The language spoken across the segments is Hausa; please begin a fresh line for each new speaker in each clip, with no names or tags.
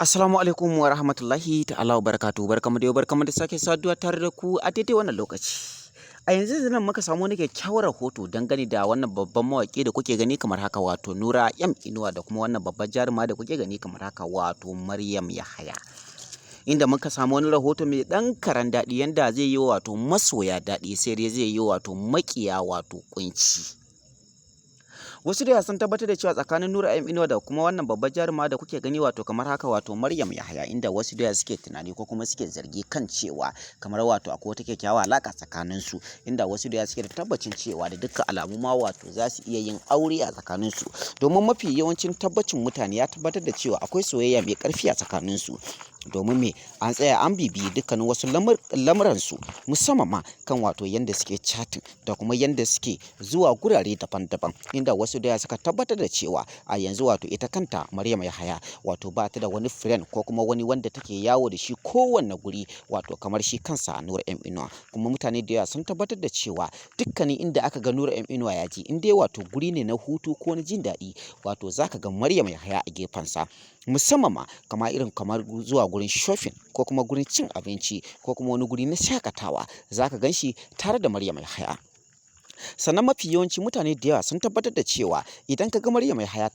Assalamu alaikum wa rahmatullahi ta'ala wa barakatuhu. Barkamu da sake saduwa tare da ku a daidai wannan lokaci. A yanzu nan muka samu wani kyakkyawar rahoto dangane da wannan babban mawaƙi da kuke gani kamar haka, wato Nura inuwa, da kuma wannan babbar jaruma da kuke gani kamar haka, wato Maryam Yahaya. Inda muka samu wani rahoto mai ɗan karan daɗi yanda zai yi wato masoya daɗi, sai dai zai yi wato maƙiya wato ƙunci. Wasu da sun tabbatar da cewa tsakanin Nura inuwa da kuma wannan babbar jaruma da kuke gani wato kamar haka, wato Maryam Yahaya, inda wasu da suke tunani ko kuma suke zargi kan cewa kamar wato akwai wata kyakkyawar alaƙa tsakanin su, inda wasu da suke da tabbacin cewa da dukkan alamu ma wato za su iya yin aure a tsakanin su, domin mafi yawancin tabbacin mutane ya tabbatar da cewa akwai soyayya mai ƙarfi a tsakanin su. Domin me, an tsaya an bibiyi dukkanin wasu lamuransu, musamman ma kan wato yanda suke chatting da kuma yanda suke zuwa gurare daban-daban, inda wasu da suka tabbatar da cewa a yanzu wato ita kanta Maryam Yahaya wato ba ta da wani friend ko kuma wani wanda take yawo da shi kowanne guri, wato kamar shi kansa Nura inuwa. Kuma mutane da yawa sun tabbatar da cewa dukkanin inda aka ga Nura inuwa ya je, in dai wato guri ne na hutu ko na jin daɗi, wato zaka ga Maryam Yahaya a gefensa, musamman ma kamar zuwa gurin shopping ko kuma gurin cin abinci ko kuma wani guri na shakatawa, zaka gan shi tare da Maryam Yahaya. Sannan mafi yawanci mutane da yawa sun tabbatar da cewa idan ka ga Maryam Yahaya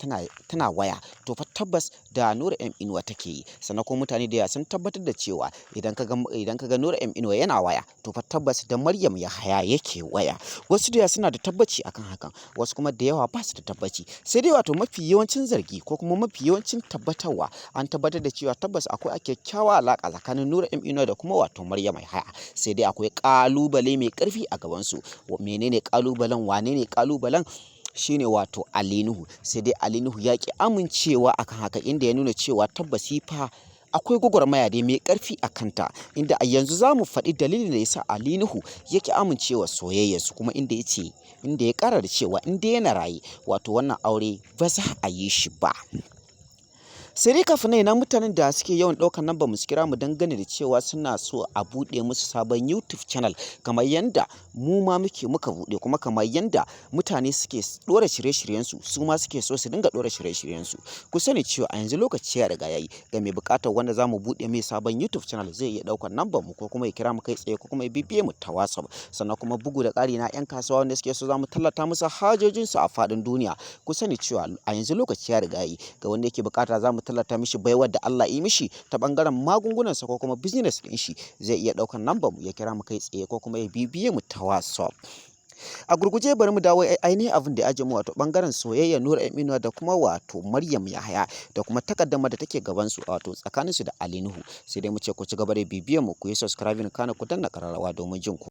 tana waya, to fa tabbas da Nura inuwa take yi. Sannan kuma mutane da yawa sun tabbatar da cewa idan ka ga Nura inuwa yana waya, to fa tabbas da Maryam Yahaya yake waya. Wasu da yawa suna da tabbaci akan hakan, wasu kuma da yawa ba su da tabbaci. Sai dai wato mafi yawancin zargi ko kuma mafi yawancin tabbatarwa, an tabbatar da cewa tabbas akwai kyakkyawa alaƙa tsakanin Nura inuwa da kuma wato Maryam Yahaya. Sai dai akwai ƙalubale mai ƙarfi a gabansu. Menene ƙalubalen? Wane ne ƙalubalen? Shine wato Ali Nuhu. Sai dai Ali Nuhu ya ƙi amincewa akan haka, inda ya nuna cewa tabbas fa akwai gwagwarmaya dai mai ƙarfi a kanta, inda a yanzu za mu faɗi dalilin da ya sa Ali Nuhu ya ƙi amincewa soyayyarsu, kuma inda ya ƙara da cewa in dai yana raye, wato wannan aure ba za a yi shi ba. Sai dai kafin nan, ina mutanen da suke yawan ɗaukar number mu su kira mu dangane da cewa suna so a buɗe musu sabon YouTube channel, kamar yanda mu ma muka buɗe, kuma kamar yanda mutane suke ɗora shirye-shiryensu, su ma suke so su dinga ɗora shirye-shiryensu. Ku sani cewa a yanzu lokaci ya riga yayi ga mai buƙatar wanda za mu buɗe mai sabon YouTube channel, zai iya ɗaukar number mu ko kuma ya kira mu kai tsaye ko kuma ya bibiye mu ta WhatsApp. Sannan kuma bugu da ƙari na 'yan kasuwa wanda suke so za mu tallata musu hajojinsu a faɗin duniya. Ku sani cewa a yanzu lokaci ya riga yayi ga wanda yake buƙata za mu tallata mishi baiwar da Allah yi mishi ta ɓangaren magungunansa ko kuma business ɗin shi, zai iya ɗaukar number mu ya kira mu kai tsaye ko kuma ya bibiye mu ta WhatsApp. A gurguje bari mu dawo ainihin abin da ya aje mu, wato ɓangaren soyayya Nura inuwa da kuma wato Maryam Yahaya, da kuma takaddama da take gabansu wato tsakaninsu da Ali Nuhu. Sai dai mu ce ku ci gaba da bibiyar mu, ku yi subscribing kana ku danna ƙararrawa domin jin ku.